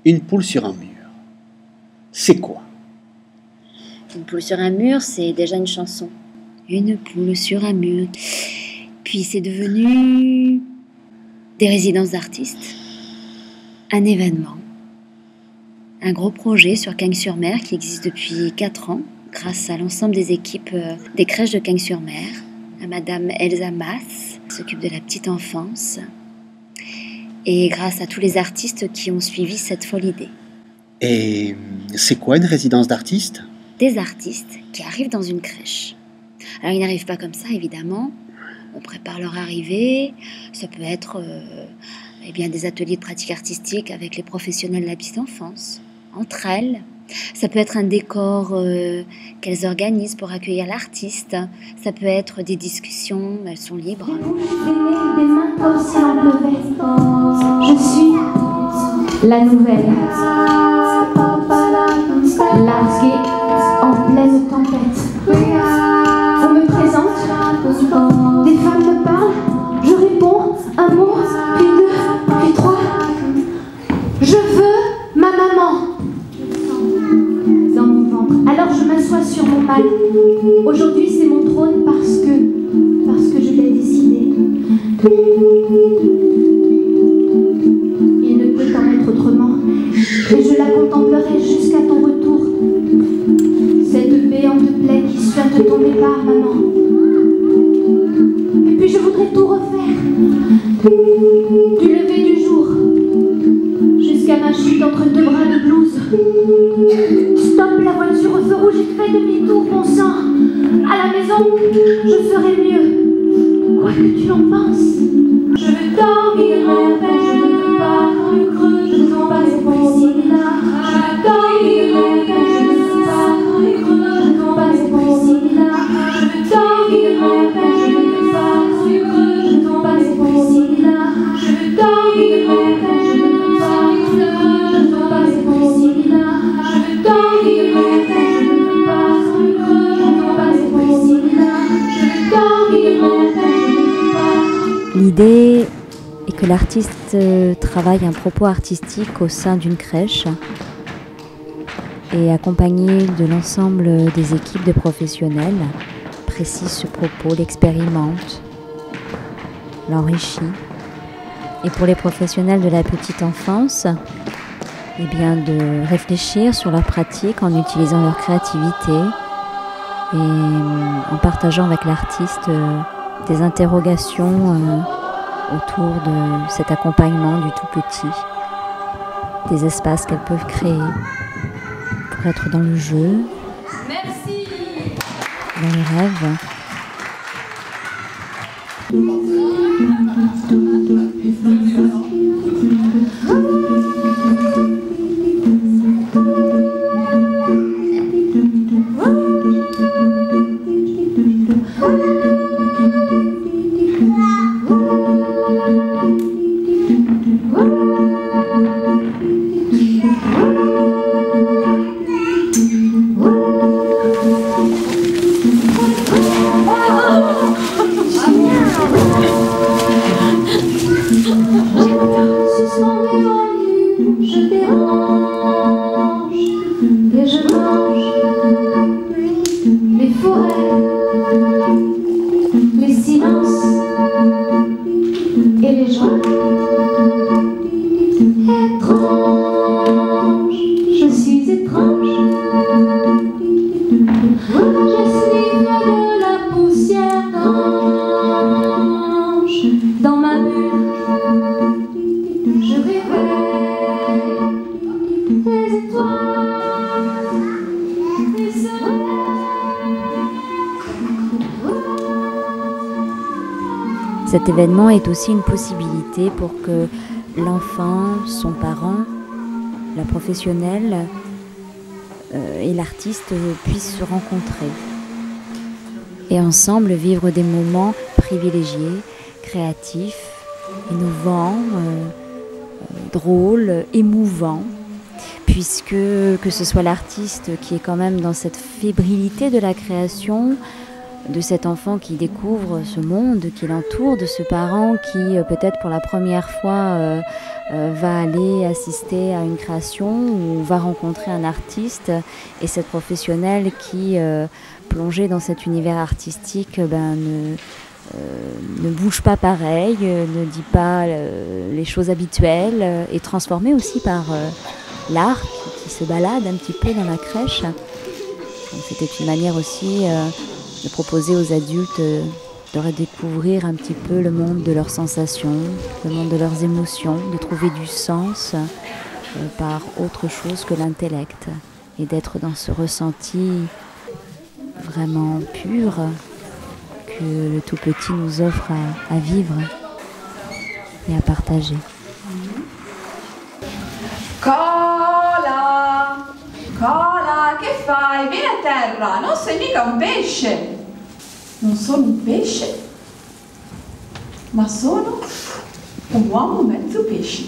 Une poule sur un mur, c'est quoi? Une poule sur un mur, c'est déjà une chanson. Une poule sur un mur. Puis c'est devenu des résidences d'artistes, un événement, un gros projet sur Cagnes-sur-Mer qui existe depuis 4 ans grâce à l'ensemble des équipes des crèches de Cagnes-sur-Mer, à Madame Elsa Mass, qui s'occupe de la petite enfance, et grâce à tous les artistes qui ont suivi cette folle idée. Et c'est quoi une résidence d'artistes? Des artistes qui arrivent dans une crèche. Alors ils n'arrivent pas comme ça évidemment, on prépare leur arrivée, ça peut être des ateliers de pratique artistique avec les professionnels de la petite enfance, entre elles. Ça peut être un décor qu'elles organisent pour accueillir l'artiste, ça peut être des discussions, elles sont libres. Des mains comme si on pleuvait. Je suis la nouvelle, larguée en pleine tempête. On me présente, des femmes me parlent, je réponds un mot, puis 2, puis 3. Je veux ma maman dans mon ventre. Alors je m'assois sur mon mal. Aujourd'hui c'est mon trône parce que je l'ai décidé. Il ne peut en être autrement. Et je la contemplerai jusqu'à ton retour. Cette béante plaie qui suinte ton départ, maman. Et puis je voudrais tout refaire. Du lever du jour jusqu'à ma chute entre 2 bras de blouse. Stop la voiture au feu rouge et fais demi-tour, bon sang. À la maison, je ferai mieux. Quoi que tu en penses. Je veux dormir en paix, je ne veux pas le creux, je ne veux pas les pensées là. Je veux dormir en paix, je ne veux pas le creux, je ne veux pas les pensées là. Je veux dormir en paix, je ne veux pas le creux, je ne veux pas les pensées là. Je veux dormir en paix, je ne veux pas le creux, je ne veux pas les pensées là. Je veux dormir en paix, je ne veux pas le creux, je ne veux pas les pensées là. Je veux dormir en paix, je ne veux pas. L'idée est que l'artiste travaille un propos artistique au sein d'une crèche et accompagné de l'ensemble des équipes de professionnels, précise ce propos, l'expérimente, l'enrichit. Et pour les professionnels de la petite enfance, de réfléchir sur leur pratique en utilisant leur créativité et en partageant avec l'artiste des interrogations autour de cet accompagnement du tout petit, des espaces qu'elles peuvent créer pour être dans le jeu, dans les rêves. Cet événement est aussi une possibilité pour que l'enfant, son parent, la professionnelle et l'artiste puissent se rencontrer et ensemble vivre des moments privilégiés, créatifs, innovants, drôles, émouvants, puisque que ce soit l'artiste qui est quand même dans cette fébrilité de la création, de cet enfant qui découvre ce monde qui l'entoure, de ce parent qui peut-être pour la première fois va aller assister à une création ou va rencontrer un artiste et cette professionnelle qui, plongée dans cet univers artistique, ne bouge pas pareil, ne dit pas les choses habituelles, est transformée aussi par l'art qui se balade un petit peu dans la crèche. C'était une manière aussi de proposer aux adultes de redécouvrir un petit peu le monde de leurs sensations, le monde de leurs émotions, de trouver du sens par autre chose que l'intellect et d'être dans ce ressenti vraiment pur que le tout petit nous offre à vivre et à partager. Cola! Cola, che fai? Vieni a terra, non sei mica un pesce! Non sono un pesce, ma sono un uomo mezzo pesce.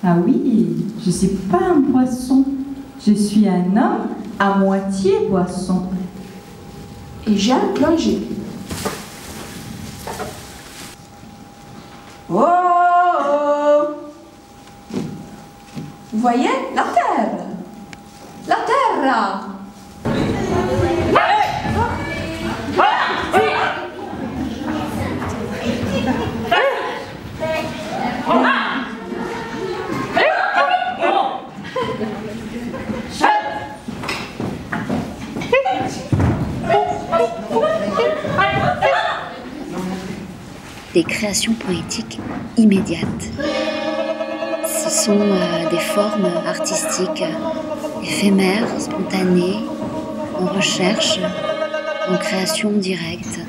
Ah oui, je ne suis pas un poisson, je suis un homme à moitié poisson. Et j'aime plonger. Oh, oh! Vous voyez? La terre! La terra! Des créations poétiques immédiates. Ce sont des formes artistiques éphémères, spontanées, en recherche, en création directe.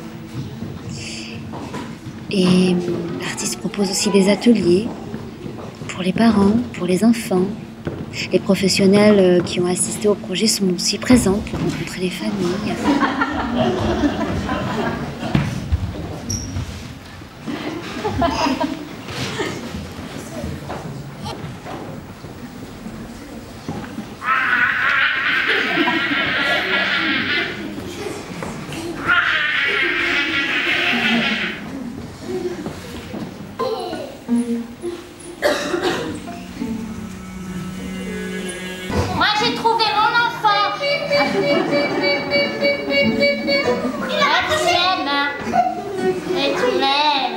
Et l'artiste propose aussi des ateliers pour les parents, pour les enfants. Les professionnels qui ont assisté au projet sont aussi présents pour rencontrer les familles. Moi j'ai trouvé mon enfant. Et tu m'aimes.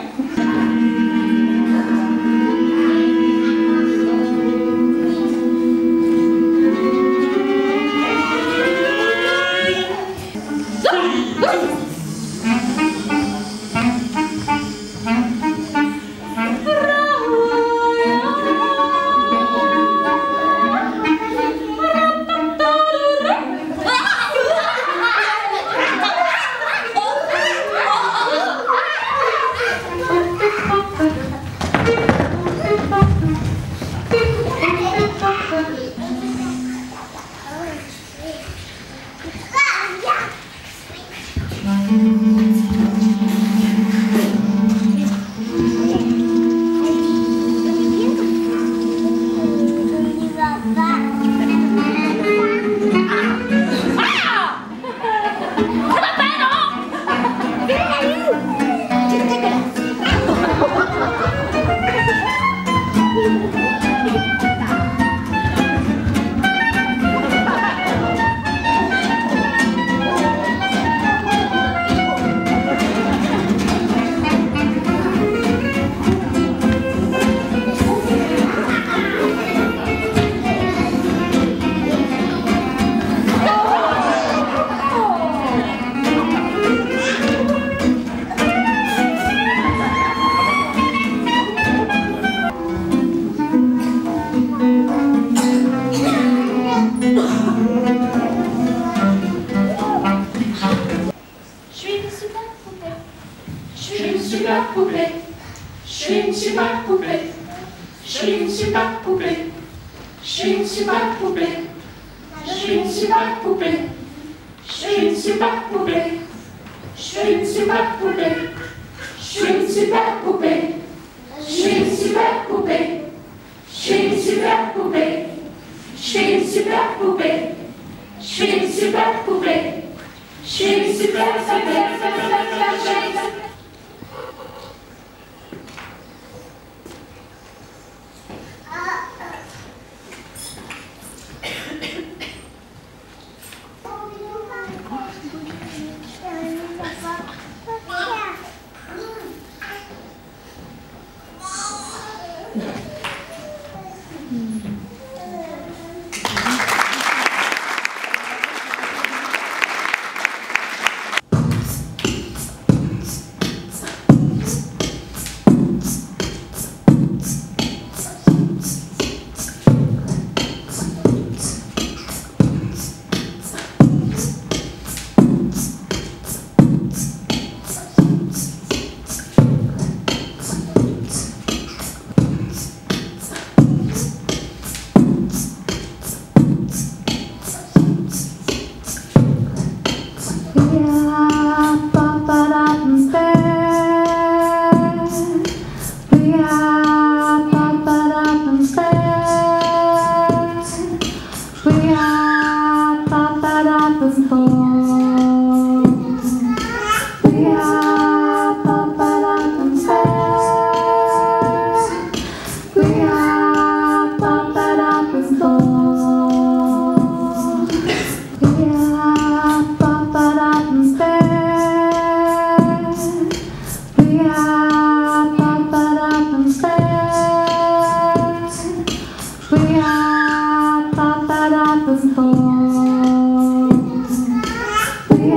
We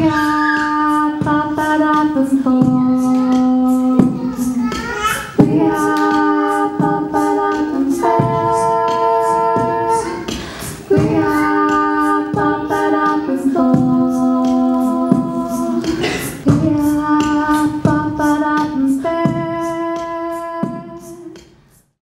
are